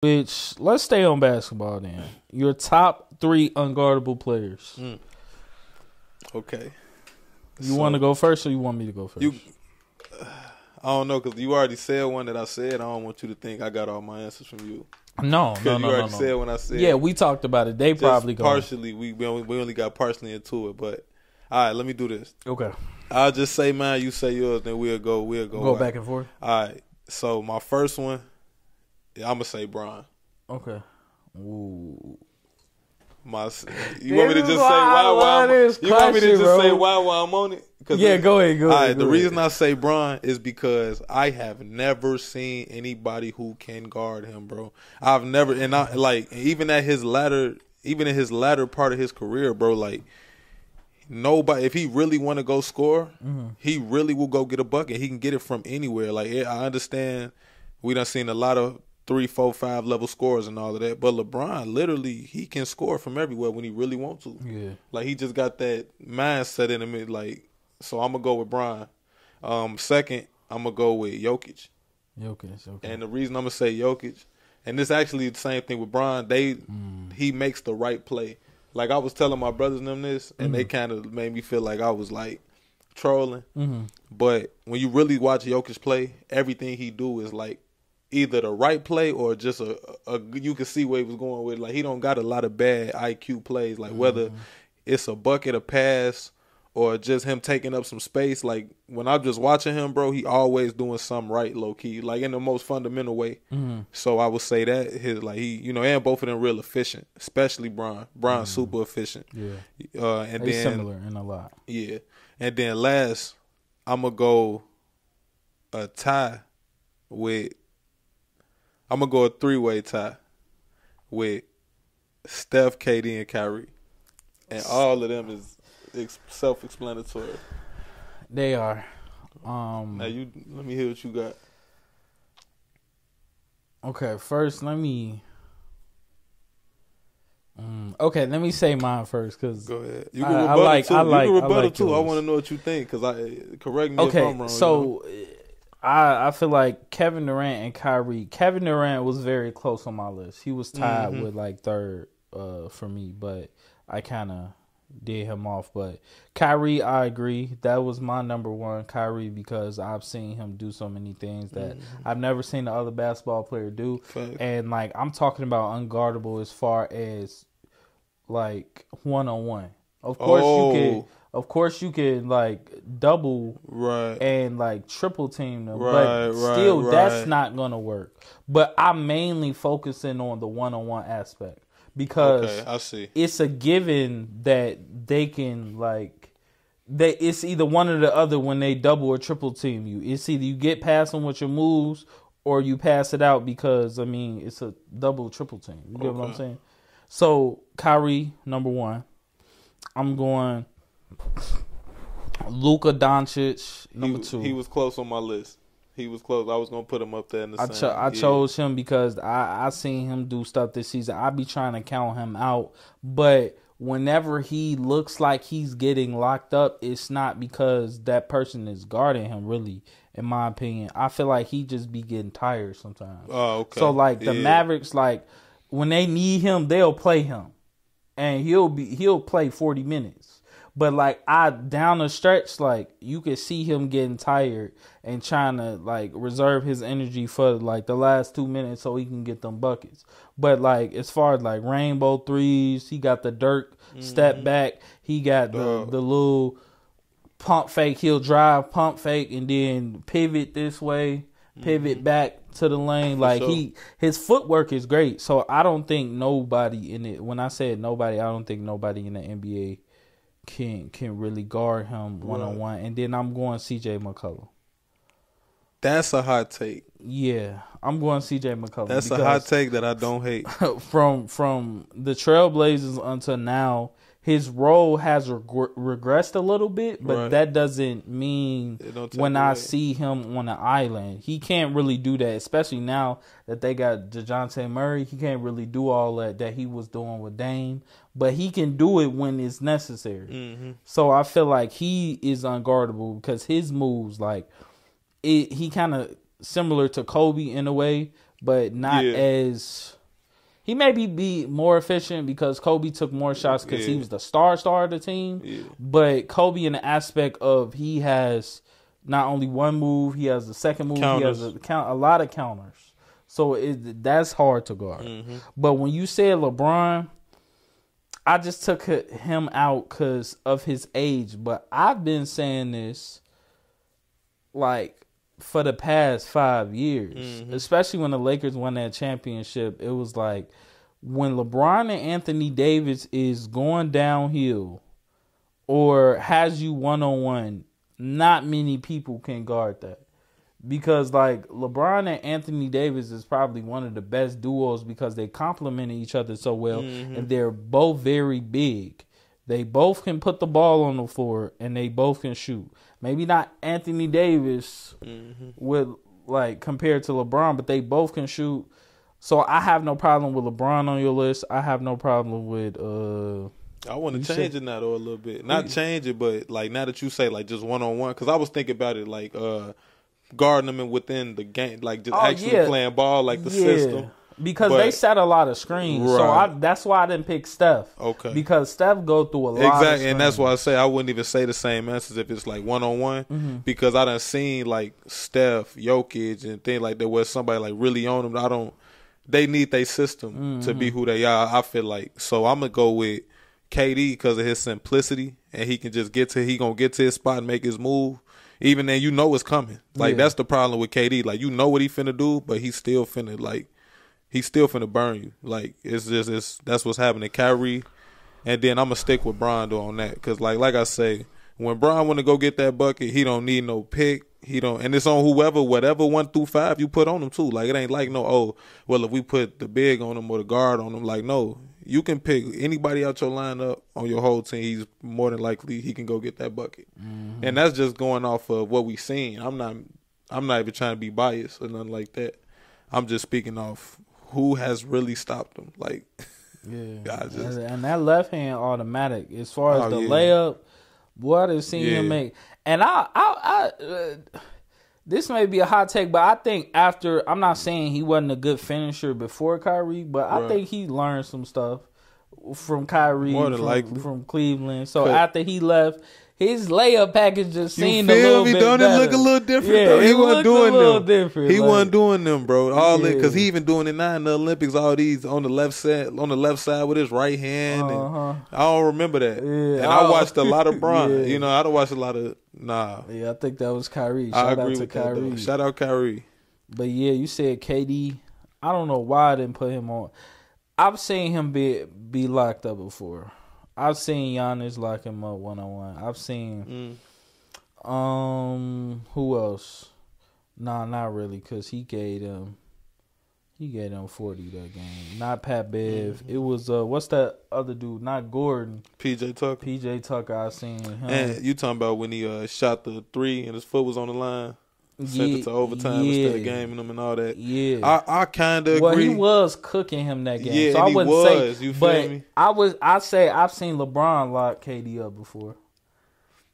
Which, let's stay on basketball then. Your top 3 unguardable players. Okay. You want to go first or you want me to go first? I don't know, because you already said one that I said. I don't want you to think I got all my answers from you. No. You already said when I said. Yeah, we talked about it. They probably go. Partially, we only got partially into it. But, all right, let me do this. Okay. I'll just say mine, you say yours, then we'll go back and forth. All right. So, my first one, I'm going to say Bron. Okay. Ooh. You want me to just say why I'm on it? Yeah, go ahead. All right, the reason I say Bron is because I have never seen anybody who can guard him, bro. I've never, and I like even in his latter part of his career, bro. Like nobody, if he really want to go score, he really will go get a bucket. He can get it from anywhere. Like I understand, we done seen a lot of 3, 4, 5 level scores and all of that. But LeBron, literally, he can score from everywhere when he really wants to. Yeah. Like, he just got that mindset in him. Like, so I'm going to go with Bron. Second, I'm going to go with Jokic. Okay. And the reason I'm going to say Jokic, and this actually the same thing with Bron, he makes the right play. Like, I was telling my brothers and them this, and they kind of made me feel like I was, like, trolling. But when you really watch Jokic play, everything he do is, like, either the right play or just a you can see where he was going with. Like, he don't got a lot of bad IQ plays. Like, whether it's a bucket, a pass, or just him taking up some space. Like, when I'm just watching him, bro, he always doing something right, low-key. Like, in the most fundamental way. So I would say that, and both of them real efficient. Especially Bron. Bron's super efficient. Yeah. And They're then similar in a lot. Yeah. And then last, I'm going to go a tie with... I'm going to go a 3-way tie with Steph, KD, and Kyrie. And all of them is self-explanatory. They are. Now, let me hear what you got. Okay, first, let me say mine first. Cause go ahead. You can rebuttal, too. You can rebuttal, too. Yours. I want to know what you think, because correct me if I'm wrong. So... I feel like Kevin Durant and Kyrie. Kevin Durant was very close on my list. He was tied with like third for me, but I kind of did him off. But Kyrie, I agree. That was my number one, Kyrie, because I've seen him do so many things that I've never seen the other basketball player do. Fact. And like I'm talking about unguardable as far as like 1-on-1. Of course you could like double and like triple team them, but still that's not gonna work. But I'm mainly focusing on the 1-on-1 aspect because I see. It's a given that they can it's either one or the other when they double or triple team you. It's either you get past them with your moves or you pass it out because it's a double triple team. You get what I'm saying? So Kyrie, number 1. I'm going Luka Doncic, number 2. He was close on my list. He was close. I was going to put him up there in the same. I chose him because I seen him do stuff this season. I be trying to count him out. But whenever he looks like he's getting locked up, it's not because that person is guarding him, really, in my opinion. I feel like he just be getting tired sometimes. Oh, okay. So, the Mavericks, when they need him, they'll play him. And he'll play 40 minutes. But down the stretch, you could see him getting tired and trying to reserve his energy for the last 2 minutes so he can get them buckets. But as far as rainbow threes, he got the Dirk step back. He got the little pump fake. He'll drive, pump fake, and then pivot this way, pivot back to the lane. His footwork is great. So I don't think nobody in it. When I said nobody, I don't think nobody in the NBA can really guard him 1-on-1. And then I'm going CJ McCollum. That's a hot take. Yeah, I'm going CJ McCollum. That's a hot take that I don't hate. From the Trailblazers until now, his role has regressed a little bit, but that doesn't mean when I see him on an island, he can't really do that, especially now that they got DeJounte Murray. He can't really do all that he was doing with Dame, but he can do it when it's necessary. So I feel like he is unguardable because his moves, he kind of similar to Kobe in a way, but not as. He maybe be more efficient because Kobe took more shots because he was the star of the team. Yeah. But Kobe, in the aspect of he has not only one move, he has the second move. Counters. He has a lot of counters. So that's hard to guard. Mm-hmm. But when you said LeBron, I just took him out because of his age. But I've been saying this like for the past 5 years, especially when the Lakers won that championship. It was like when LeBron and Anthony Davis is going downhill or has you one-on-one, not many people can guard that. Because like LeBron and Anthony Davis is probably one of the best duos because they complement each other so well, and they're both very big. They both can put the ball on the floor and they both can shoot. Maybe not Anthony Davis with like compared to LeBron, but they both can shoot. So I have no problem with LeBron on your list. I have no problem with I want to change it now though a little bit. Not change it, but like now that you say like just one-on-one, because I was thinking about it like guarding them within the game, like just actually playing ball, like the system. Because they set a lot of screens, so that's why I didn't pick Steph. Okay, because Steph go through a lot. Exactly, and that's why I say I wouldn't even say the same answers if it's like one-on-one, because I done seen like Steph, Jokic, and things like that where somebody like really on them. They need their system to be who they are. I feel like so I'm gonna go with KD because of his simplicity, and he can just he gonna get to his spot and make his move. Even then, you know it's coming. Like that's the problem with KD. Like you know what he finna do, but he's still finna burn you. Like that's what's happening. Kyrie, and then I'm gonna stick with Bron though on that because like I say, when Bron want to go get that bucket, he don't need no pick. He don't, and it's on whatever 1 through 5 you put on him too. Like it ain't like well if we put the big on him or the guard on him. Like no, you can pick anybody out your lineup on your whole team. He's more than likely he can go get that bucket, and that's just going off of what we seen. I'm not even trying to be biased or nothing like that. I'm just speaking off who has really stopped him. Like and that left hand automatic as far as the layup. What I've seen him make, and I this may be a hot take, but I think after, I'm not saying he wasn't a good finisher before Kyrie, but I think he learned some stuff from Kyrie, from Cleveland. So after he left, his layup package just seemed a little bit better. Don't it look a little different? Yeah, though? He wasn't doing them. He wasn't doing them, bro. Because he even doing it now in the Olympics. All these on the left side with his right hand. And I don't remember that. Yeah, and I watched a lot of Bron. You know, I don't watch a lot of Yeah, I think that was Kyrie. Shout out to Kyrie. Shout out Kyrie. But yeah, you said KD. I don't know why I didn't put him on. I've seen him be locked up before. I've seen Giannis lock him up one-on-one. I've seen who else? Nah, not really, because he gave them 40 that game. Not Pat Bev. It was what's that other dude? Not Gordon. PJ Tucker. I seen him. And you talking about when he shot the 3 and his foot was on the line? Sent it to overtime instead of gaming them and all that. Yeah, I kind of agree. Well, he was cooking him that game. Yeah, so I wouldn't say. You feel me? I'd say I've seen LeBron lock KD up before.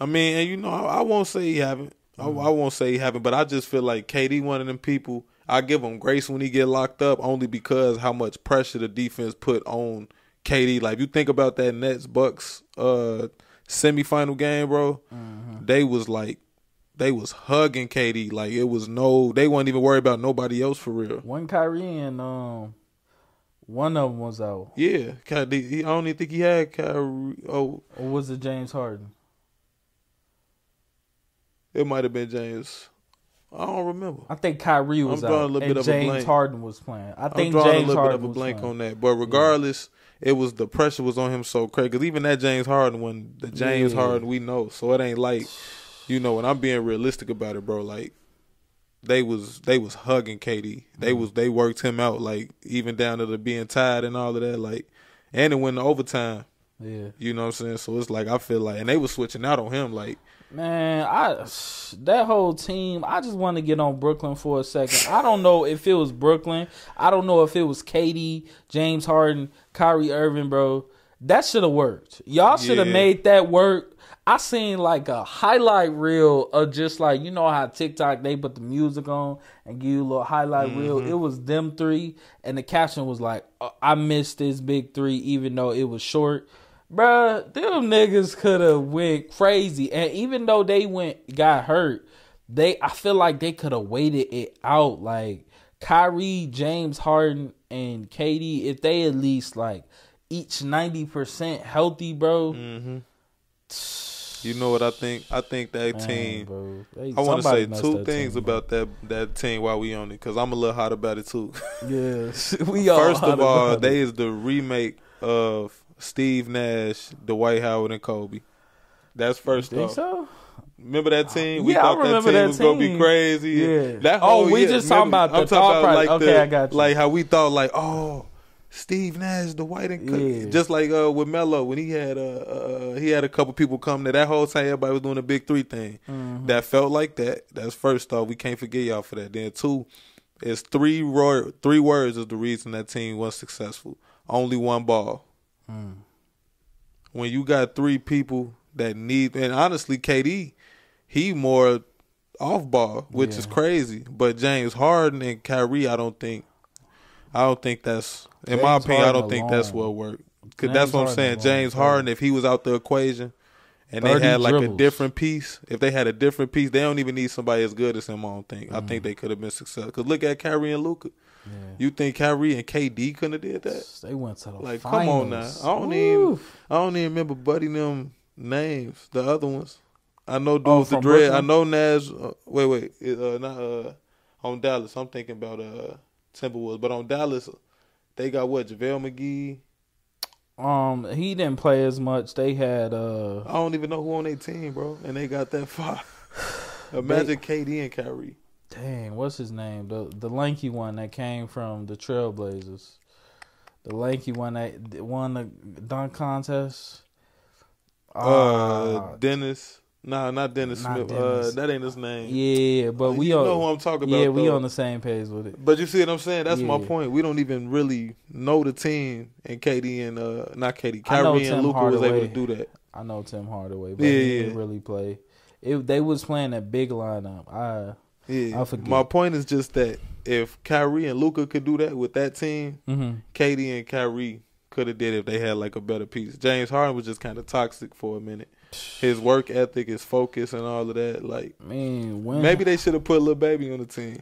I mean, and you know, I won't say he haven't. I won't say he haven't, but I just feel like KD one of them people. I give him grace when he get locked up only because how much pressure the defense put on KD. Like, if you think about that Nets-Bucks semifinal game, bro, they was hugging KD. Like, they wasn't even worried about nobody else for real. When Kyrie and one of them was out. Yeah, I don't even think he had Kyrie. Or was it James Harden? It might have been James. I don't remember. I think Kyrie was out and James Harden was playing. I think I'm drawing James a little Harden bit of a blank on that. But regardless, it was the pressure was on him so crazy. Because even that James Harden, when the James Harden we know, so it ain't like, you know, when I'm being realistic about it, bro, like they was hugging KD. They worked him out, like even down to the being tired and all of that, like, and it went to overtime. Yeah, you know what I'm saying. So it's like I feel like, and they was switching out on him, like. Man, that whole team, I just want to get on Brooklyn for a second. I don't know if it was Brooklyn. I don't know if it was KD, James Harden, Kyrie Irving, bro. That should have worked. Y'all should have made that work. I seen like a highlight reel of just like, you know how TikTok, they put the music on and give you a little highlight reel. It was them three, and the caption was like, I missed this big three even though it was short. Bruh, them niggas could have went crazy. And even though they got hurt, I feel like they could have waited it out. Like Kyrie, James Harden, and KD, if they at least like each 90% healthy, bro. You know what I think? I think that team. Bro. I want to say two things about that team while we on it, because I'm a little hot about it too. Yes, we all. First of all, they is the remake of Steve Nash, Dwight Howard, and Kobe. That's first off. So? Remember that team? We thought that team was gonna be crazy. Yeah. That whole we year, just talking about the thought process. Okay, I got you. Like how we thought, like, Steve Nash, Dwight, and just like with Melo when he had a couple people come there. That whole time everybody was doing a big three thing. That felt like that. That's first off. We can't forget y'all for that. Then two, is three words is the reason that team was successful. Only one ball. When you got three people that need, and honestly, KD, he more off ball, which is crazy. But James Harden and Kyrie, I don't think that's, in my opinion, I don't think that's what worked. Cause that's what I'm saying. James Harden, if he was out the equation and they had like a different piece, if they had a different piece, they don't even need somebody as good as him, I don't think. I think they could have been successful. Because look at Kyrie and Luka. You think Kyrie and KD couldn't have did that? They went to the finals. Come on now. I don't even remember Buddy them names, the other ones. I know dude with the dread. I know Nas. Not on Dallas. I'm thinking about Timberwolves, but on Dallas, they got what? JaVale McGee. He didn't play as much. They had I don't even know who on their team, bro, and they got that far. Imagine KD and Kyrie. Dang, what's his name? The lanky one that came from the Trailblazers. The lanky one that won the dunk contest. Dennis. Nah, not Dennis Smith. Dennis. That ain't his name. Yeah, but we know who I'm talking about. Yeah, we on the same page with it. But you see what I'm saying? That's my point. We don't even really know the team, and KD and not KD, Kyrie and Luka was able to do that. I know Tim Hardaway, but he didn't really play. They was playing that big lineup. I forget. My point is just that if Kyrie and Luka could do that with that team, KD and Kyrie could have did it if they had like a better piece. James Harden was just kind of toxic for a minute. His work ethic, his focus, and all of that. Like, maybe they should have put Lil Baby on the team.